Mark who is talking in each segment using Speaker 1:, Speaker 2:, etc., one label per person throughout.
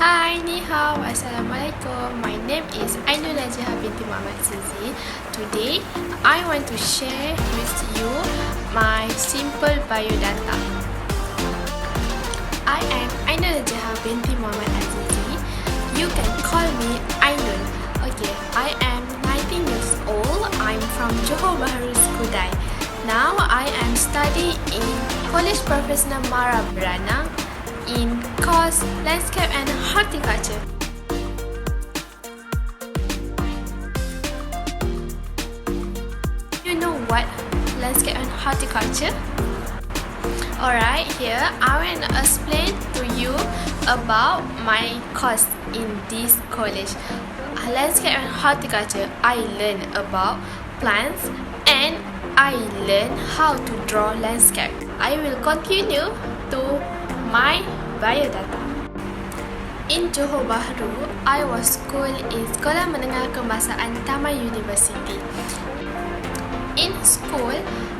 Speaker 1: Hi, ni hao, assalamualaikum. My name is Sesi. Today, I want to share with you my simple biodata. I am binti Muhammad Azizi. You can call me Ainul. Okay, I am 19 years old. I'm from Johor Bahru Skudai. Now, I am studying in College Professional Mara Beranang in course Landscape and Horticulture. You know what Landscape and Horticulture? Alright, here I will explain to you about my course in this college. Landscape and Horticulture, I learn about plants and I learn how to draw landscape. I will continue to my biodata. In Johor Bahru, I was school in Sekolah Menengah Kebangsaan Taman University. In school,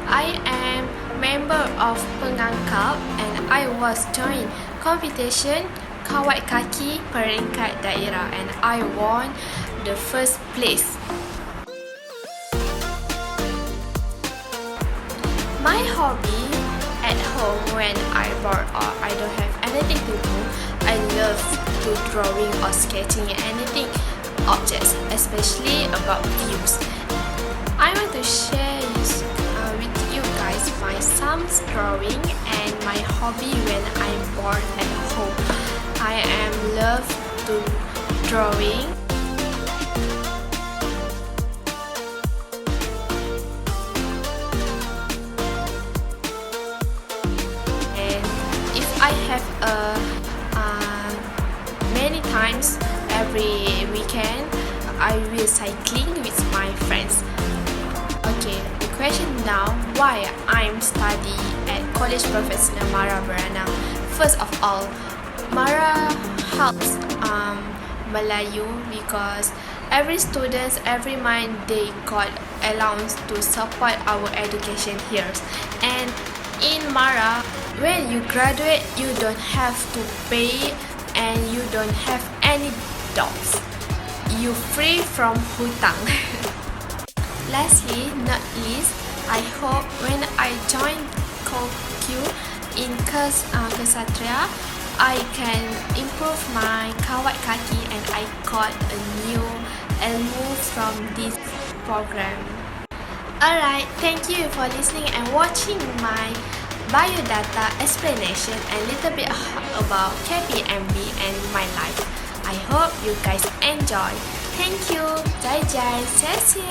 Speaker 1: I am member of Pengangkap and I was join competition kawat kaki peringkat daerah and I won the first place. My hobby at home when I bored or I don't have anything to do, I love to drawing or sketching anything objects, especially about views. I want to share with you guys my some drawing and my hobby when I'm bored at home. I am love to drawing. I have many times every weekend I will cycling with my friends. Okay, the question now, why I'm study at College Professional Mara Beranang. First of all, Mara helps Melayu because every students every month they got allowance to support our education here. And in Mara, when you graduate, you don't have to pay and you don't have any debts. You free from hutang. Lastly, not least, I hope when I join KQ in Kesatria, I can improve my kawat kaki and I got a new ilmu from this program. Alright, thank you for listening and watching my biodata explanation and little bit about Kpmb and my life. I hope you guys enjoy. Thank you. Jai Jai Sesi.